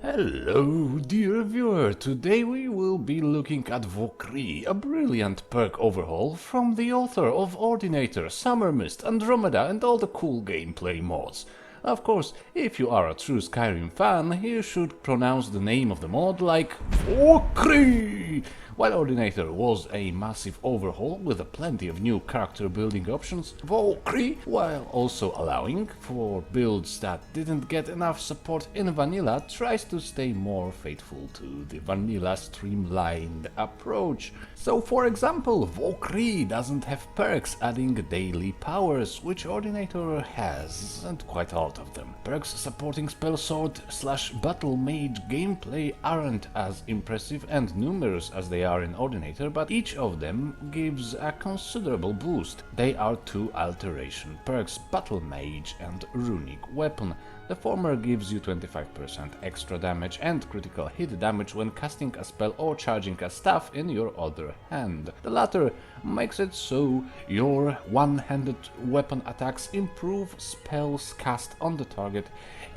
Hello, dear viewer. Today we will be looking at VOKRII, a brilliant perk overhaul from the author of Ordinator, Summer Mist, Andromeda and all the cool gameplay mods. Of course, if you are a true Skyrim fan, you should pronounce the name of the mod like VOKRII! While Ordinator was a massive overhaul with plenty of new character building options, VOKRII, while also allowing for builds that didn't get enough support in vanilla, tries to stay more faithful to the vanilla streamlined approach. So for example, VOKRII doesn't have perks adding daily powers, which Ordinator has, and quite a lot of them. Perks supporting spell sword / battle mage gameplay aren't as impressive and numerous as they are in Ordinator, but each of them gives a considerable boost. They are two alteration perks, Battle Mage and Runic Weapon. The former gives you 25% extra damage and critical hit damage when casting a spell or charging a staff in your other hand. The latter makes it so your one-handed weapon attacks improve spells cast on the target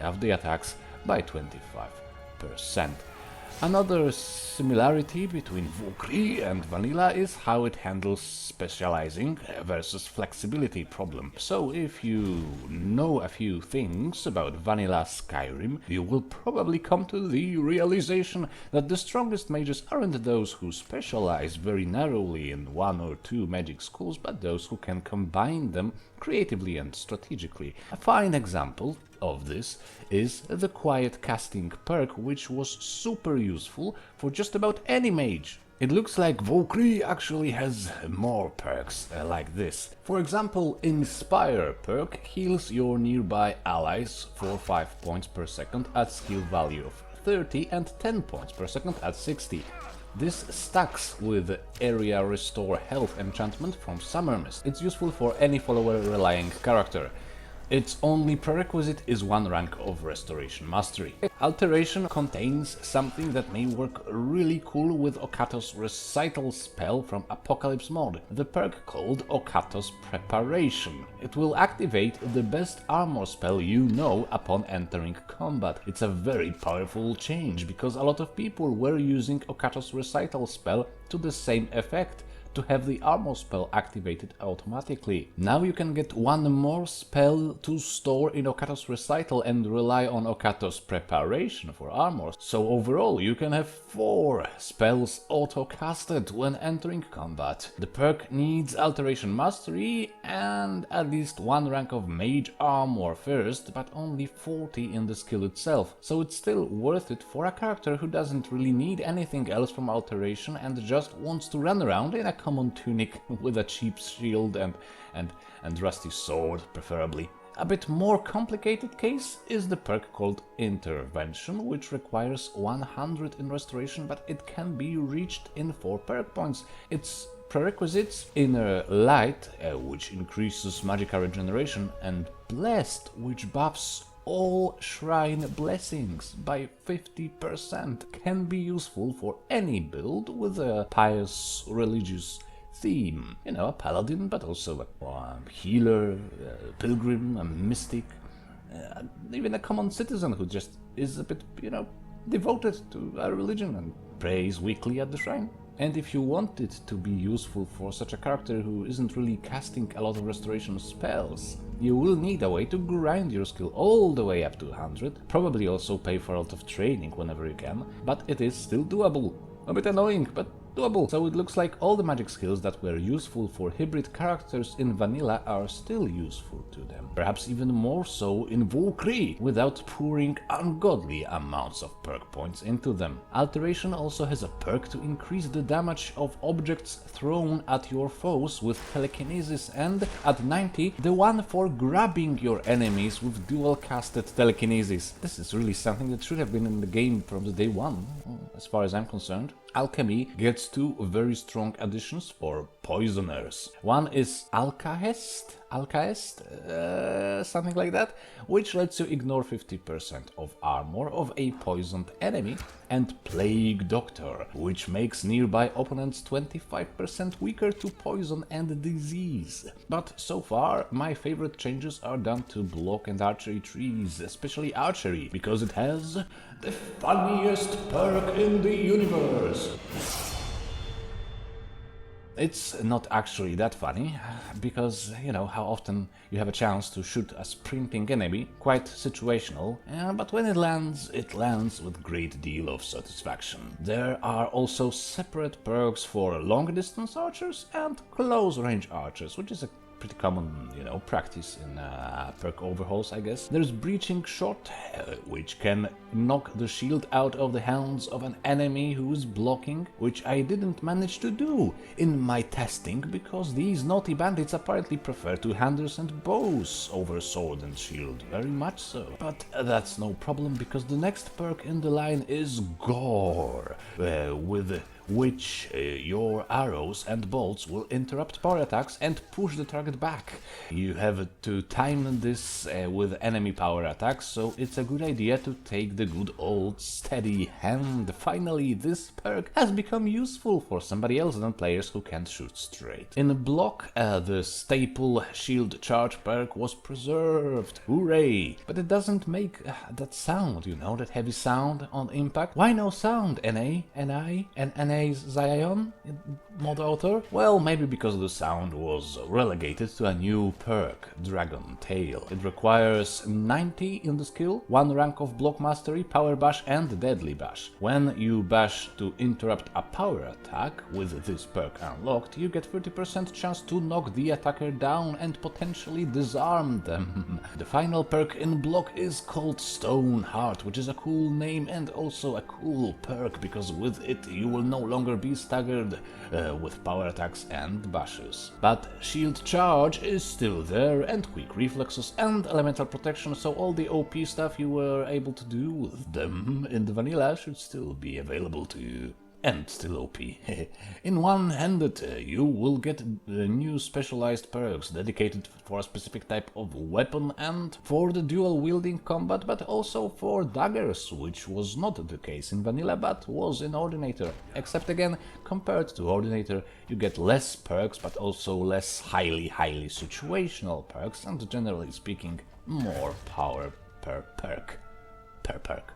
of the attacks by 25%. Another similarity between VOKRII and vanilla is how it handles specializing versus flexibility problem. So if you know a few things about vanilla Skyrim, you will probably come to the realization that the strongest mages aren't those who specialize very narrowly in one or two magic schools, but those who can combine them creatively and strategically. A fine example of this is the quiet casting perk, which was super useful for just about any mage. It looks like VOKRII actually has more perks like this. For example, Inspire perk heals your nearby allies for 5 points per second at skill value of 30 and 10 points per second at 60. This stacks with Area Restore Health enchantment from Summer Mist. It's useful for any follower-relying character. Its only prerequisite is 1 rank of Restoration Mastery. Alteration contains something that may work really cool with Okato's Recital spell from Apocalypse mod, the perk called Okato's Preparation. It will activate the best armor spell you know upon entering combat. It's a very powerful change, because a lot of people were using Okato's Recital spell to the same effect, to have the armor spell activated automatically. Now you can get one more spell to store in Okato's Recital and rely on Okato's Preparation for armor. So overall you can have 4 spells auto-casted when entering combat. The perk needs Alteration Mastery and at least 1 rank of Mage Armor first, but only 40 in the skill itself. So it's still worth it for a character who doesn't really need anything else from Alteration and just wants to run around in a common tunic with a cheap shield and rusty sword, preferably. A bit more complicated case is the perk called Intervention, which requires 100 in restoration, but it can be reached in 4 perk points. Its prerequisites: Inner Light, which increases magical regeneration, and Blessed, which buffs all shrine blessings by 50%. Can be useful for any build with a pious religious theme. You know, a paladin, but also a healer, a pilgrim, a mystic, even a common citizen who just is a bit, devoted to a religion and prays weekly at the shrine. And if you want it to be useful for such a character who isn't really casting a lot of restoration spells, you will need a way to grind your skill all the way up to 100, probably also pay for a lot of training whenever you can, but it is still doable. A bit annoying, but doable. So it looks like all the magic skills that were useful for hybrid characters in vanilla are still useful to them. Perhaps even more so in VOKRII, without pouring ungodly amounts of perk points into them. Alteration also has a perk to increase the damage of objects thrown at your foes with telekinesis, and at 90, the one for grabbing your enemies with dual casted telekinesis. This is really something that should have been in the game from the day one, as far as I'm concerned. Alchemy gets 2 very strong additions for poisoners. One is Alcahest, Alchemist, something like that, which lets you ignore 50% of armor of a poisoned enemy, and Plague Doctor, which makes nearby opponents 25% weaker to poison and disease. But so far, my favorite changes are done to block and archery trees, especially archery, because it has the funniest perk in the universe. It's not actually that funny, because, you know, how often you have a chance to shoot a sprinting enemy, quite situational, but when it lands with great deal of satisfaction. There are also separate perks for long-distance archers and close-range archers, which is a pretty common, you know, practice in perk overhauls, I guess. There's Breaching Shot, which can knock the shield out of the hands of an enemy who is blocking, which I didn't manage to do in my testing, because these naughty bandits apparently prefer two-handers and bows over sword and shield, very much so. But that's no problem, because the next perk in the line is Gore, with which your arrows and bolts will interrupt power attacks and push the target back. You have to time this with enemy power attacks, so it's a good idea to take the good old steady hand. Finally, this perk has become useful for somebody else than players who can't shoot straight. In block, the staple shield charge perk was preserved. Hooray! But it doesn't make that sound, you know, that heavy sound on impact. Why no sound, NA, NI, and NA Zion, mod author? Well, maybe because the sound was relegated to a new perk, Dragon Tail. It requires 90 in the skill, 1 rank of block mastery, power bash and deadly bash. When you bash to interrupt a power attack with this perk unlocked, you get 30% chance to knock the attacker down and potentially disarm them. The final perk in block is called Stone Heart, which is a cool name and also a cool perk, because with it you will no longer be staggered with power attacks and bashes. But shield charge is still there, and quick reflexes and elemental protection, so all the OP stuff you were able to do with them in the vanilla should still be available to you. And still OP. In one-handed, you will get new specialized perks dedicated for a specific type of weapon and for the dual-wielding combat, but also for daggers, which was not the case in vanilla but was in Ordinator. Except again, compared to Ordinator, you get less perks but also less highly situational perks, and generally speaking, more power per perk. Per perk.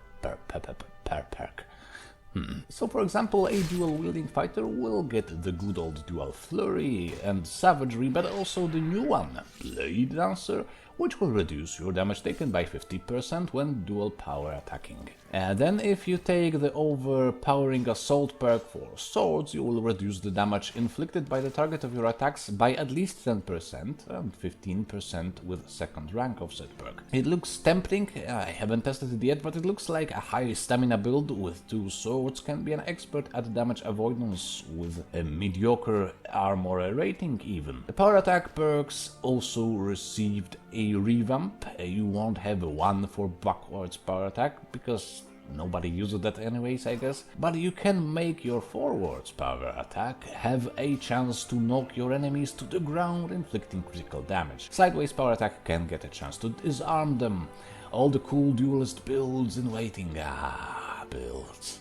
So for example, a dual-wielding fighter will get the good old dual flurry and savagery, but also the new one, Blade Dancer, which will reduce your damage taken by 50% when dual power attacking. And then if you take the overpowering assault perk for swords, you will reduce the damage inflicted by the target of your attacks by at least 10% and 15% with second rank of said perk. It looks tempting, I haven't tested it yet, but it looks like a high stamina build with 2 swords can be an expert at damage avoidance with a mediocre armor rating even. The power attack perks also received a revamp. You won't have one for backwards power attack because nobody uses that anyways, I guess. But you can make your forwards power attack have a chance to knock your enemies to the ground, inflicting critical damage. Sideways power attack can get a chance to disarm them. All the cool duelist builds in waiting. Builds.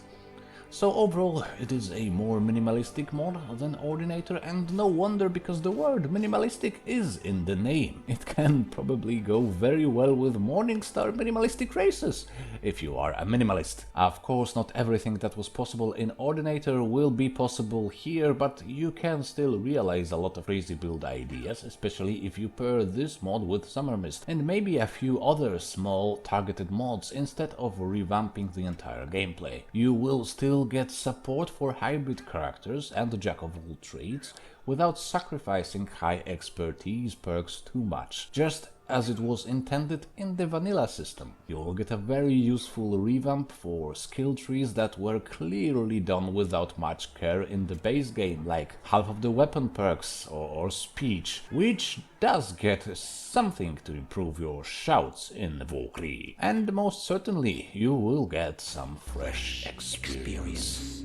So overall, it is a more minimalistic mod than Ordinator, and no wonder, because the word minimalistic is in the name. It can probably go very well with Morningstar minimalistic races, if you are a minimalist. Of course, not everything that was possible in Ordinator will be possible here, but you can still realize a lot of crazy build ideas, especially if you pair this mod with Summer Mist, and maybe a few other small targeted mods instead of revamping the entire gameplay. You will still get support for hybrid characters and the jack of all trades without sacrificing high expertise perks too much, just as it was intended in the vanilla system. You will get a very useful revamp for skill trees that were clearly done without much care in the base game, like half of the weapon perks or speech, which does get something to improve your shouts in VOKRII. And most certainly you will get some fresh experience.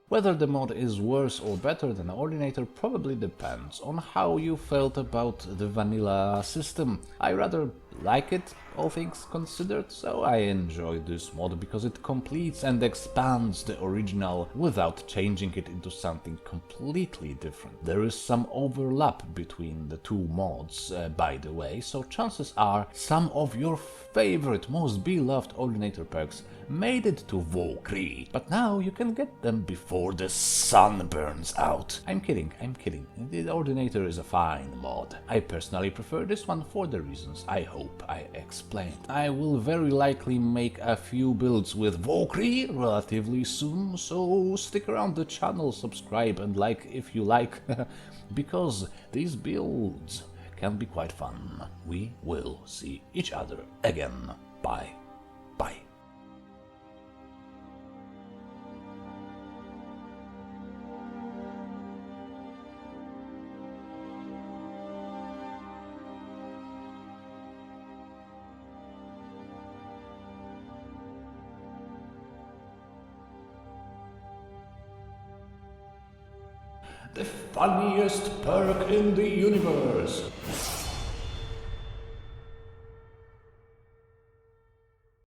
Whether the mod is worse or better than Ordinator probably depends on how you felt about the vanilla system. I rather like it, all things considered, so I enjoy this mod because it completes and expands the original without changing it into something completely different. There is some overlap between the two mods, by the way, so chances are some of your favorite, most beloved Ordinator perks made it to VOKRII, but now you can get them before the sun burns out. I'm kidding. The Ordinator is a fine mod. I personally prefer this one for the reasons I hope I explained. I will very likely make a few builds with VOKRII relatively soon, so stick around the channel, subscribe and like if you like, because these builds can be quite fun. We will see each other again. Bye. Bye. The funniest perk in the universe.